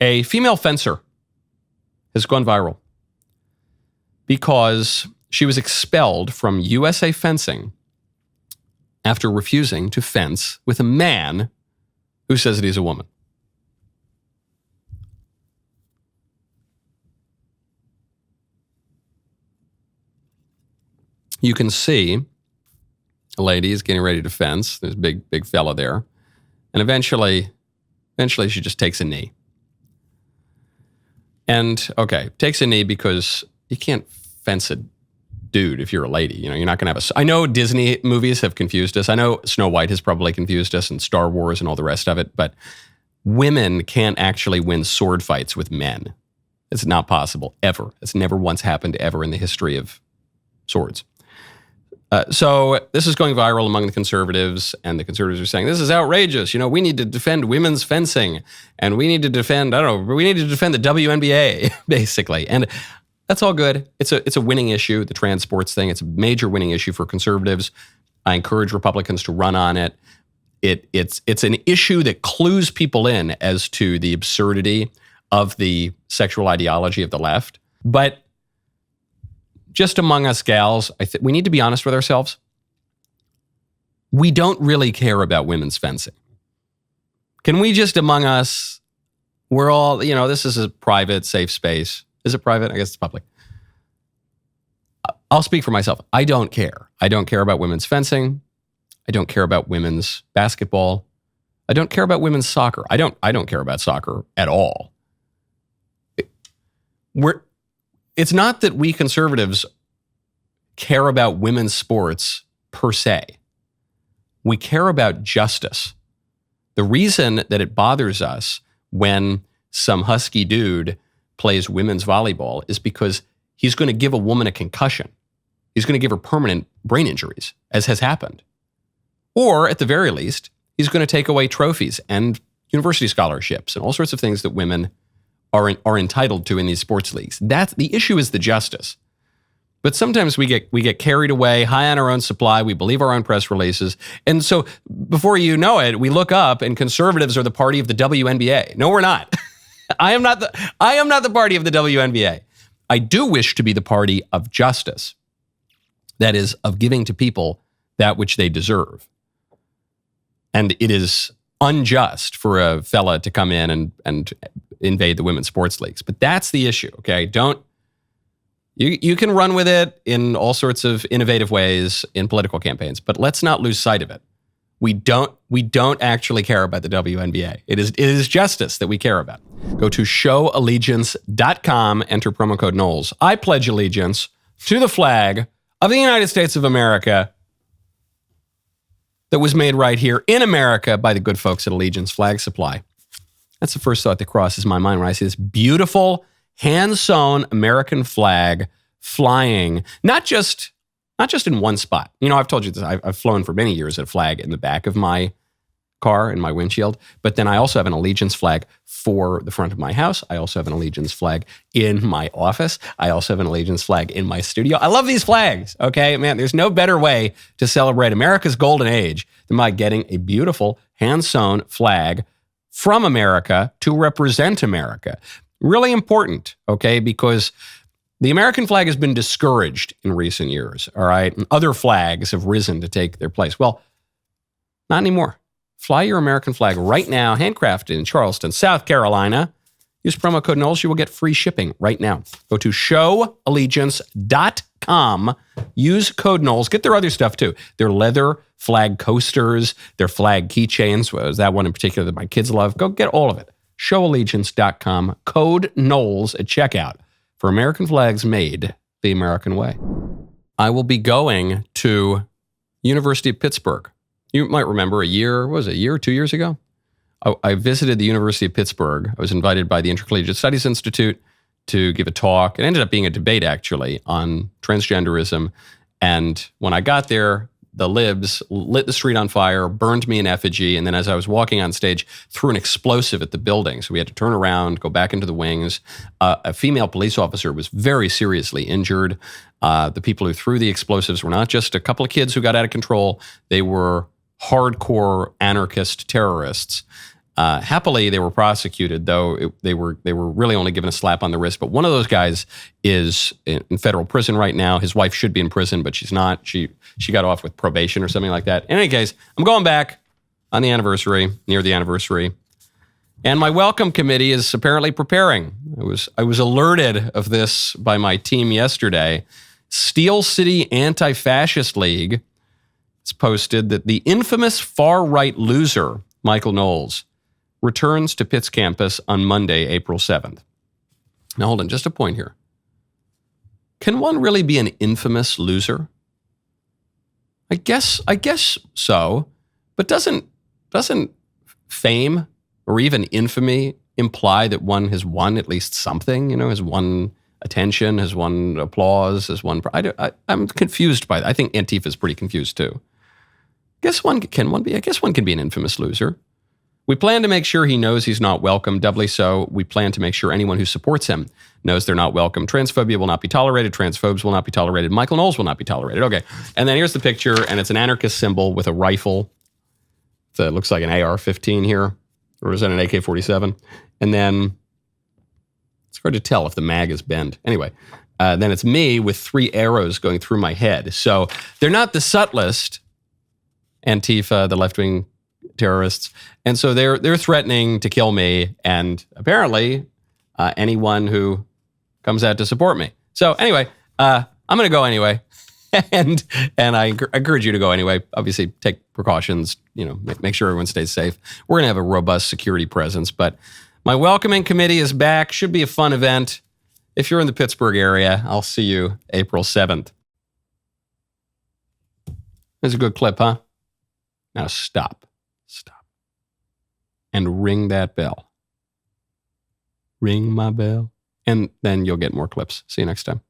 A female fencer has gone viral because she was expelled from USA Fencing after refusing to fence with a man who says that he's a woman. You can see a lady is getting ready to fence. There's a big fella there. And eventually she just takes a knee. And, okay, takes a knee because you can't fence a dude if you're a lady. You know, you're not going to have I know Disney movies have confused us. I know Snow White has probably confused us and Star Wars and all the rest of it. But women can't actually win sword fights with men. It's not possible, ever. It's never once happened ever in the history of swords. So this is going viral among the conservatives, and the conservatives are saying, this is outrageous. You know, we need to defend women's fencing, and we need to defend, we need to defend the WNBA, basically. And that's all good. It's a winning issue, the trans sports thing. It's a major winning issue for conservatives. I encourage Republicans to run on it. It's an issue that clues people in as to the absurdity of the sexual ideology of the left. But just among us gals, we need to be honest with ourselves. We don't really care about women's fencing. Can we just among us, we're all, this is a private, safe space. Is it private? I guess it's public. I'll speak for myself. I don't care. I don't care about women's fencing. I don't care about women's basketball. I don't care about women's soccer. I don't care about soccer at all. It's not that we conservatives care about women's sports per se. We care about justice. The reason that it bothers us when some husky dude plays women's volleyball is because he's going to give a woman a concussion. He's going to give her permanent brain injuries, as has happened. Or at the very least, he's going to take away trophies and university scholarships and all sorts of things that women are entitled to in these sports leagues. That's the issue, is the justice. But sometimes we get carried away, high on our own supply. We believe our own press releases. And so before you know it, we look up and conservatives are the party of the WNBA. No, we're not. I am not the party of the WNBA. I do wish to be the party of justice. That is, of giving to people that which they deserve. And it is unjust for a fella to come in and invade the women's sports leagues. But that's the issue, okay? You can run with it in all sorts of innovative ways in political campaigns, but let's not lose sight of it. We don't actually care about the WNBA. It is justice that we care about. Go to showallegiance.com, enter promo code Knowles. I pledge allegiance to the flag of the United States of America that was made right here in America by the good folks at Allegiance Flag Supply. That's the first thought that crosses my mind when I see this beautiful, hand-sewn American flag flying, not just in one spot. I've told you this. I've flown for many years at a flag in the back of my car, in my windshield, but then I also have an Allegiance flag for the front of my house. I also have an Allegiance flag in my office. I also have an Allegiance flag in my studio. I love these flags, okay? Man, there's no better way to celebrate America's golden age than by getting a beautiful hand-sewn flag from America to represent America. Really important, okay? Because the American flag has been discouraged in recent years, all right? And other flags have risen to take their place. Well, not anymore. Fly your American flag right now, handcrafted in Charleston, South Carolina. Use promo code Knowles. You will get free shipping right now. Go to showallegiance.com. Use code Knowles. Get their other stuff too. Their leather flag coasters, their flag keychains. Was that one in particular that my kids love? Go get all of it. Showallegiance.com. Code Knowles at checkout for American flags made the American way. I will be going to University of Pittsburgh. You might remember 2 years ago? I visited the University of Pittsburgh. I was invited by the Intercollegiate Studies Institute to give a talk. It ended up being a debate, actually, on transgenderism. And when I got there, the libs lit the street on fire, burned me in effigy, and then as I was walking on stage, threw an explosive at the building. So we had to turn around, go back into the wings. A female police officer was very seriously injured. The people who threw the explosives were not just a couple of kids who got out of control. They were hardcore anarchist terrorists. Happily, they were prosecuted, though they were really only given a slap on the wrist. But one of those guys is in federal prison right now. His wife should be in prison, but she's not. She got off with probation or something like that. In any case, I'm going back on the anniversary, near the anniversary. And my welcome committee is apparently preparing. I was alerted of this by my team yesterday. Steel City Anti-Fascist League has posted that the infamous far-right loser, Michael Knowles, returns to Pitt's campus on Monday, April 7th. Now, hold on, just a point here. Can one really be an infamous loser? I guess so, but doesn't fame or even infamy imply that one has won at least something, has won attention, has won applause, has won... I'm confused by that. I think Antifa is pretty confused too. I guess one can be an infamous loser. We plan to make sure he knows he's not welcome. Doubly so, we plan to make sure anyone who supports him knows they're not welcome. Transphobia will not be tolerated. Transphobes will not be tolerated. Michael Knowles will not be tolerated. Okay. And then here's the picture, and it's an anarchist symbol with a rifle. It looks like an AR-15 here. Or is that an AK-47? And then it's hard to tell if the mag is bent. Anyway, then it's me with 3 arrows going through my head. So they're not the subtlest, Antifa, the left-wing terrorists. And so they're threatening to kill me and apparently anyone who comes out to support me. So anyway, I'm going to go anyway. and I encourage you to go anyway. Obviously, take precautions, make sure everyone stays safe. We're going to have a robust security presence, but my welcoming committee is back. Should be a fun event. If you're in the Pittsburgh area, I'll see you April 7th. There's a good clip, huh? Now stop. And ring that bell. Ring my bell. And then you'll get more clips. See you next time.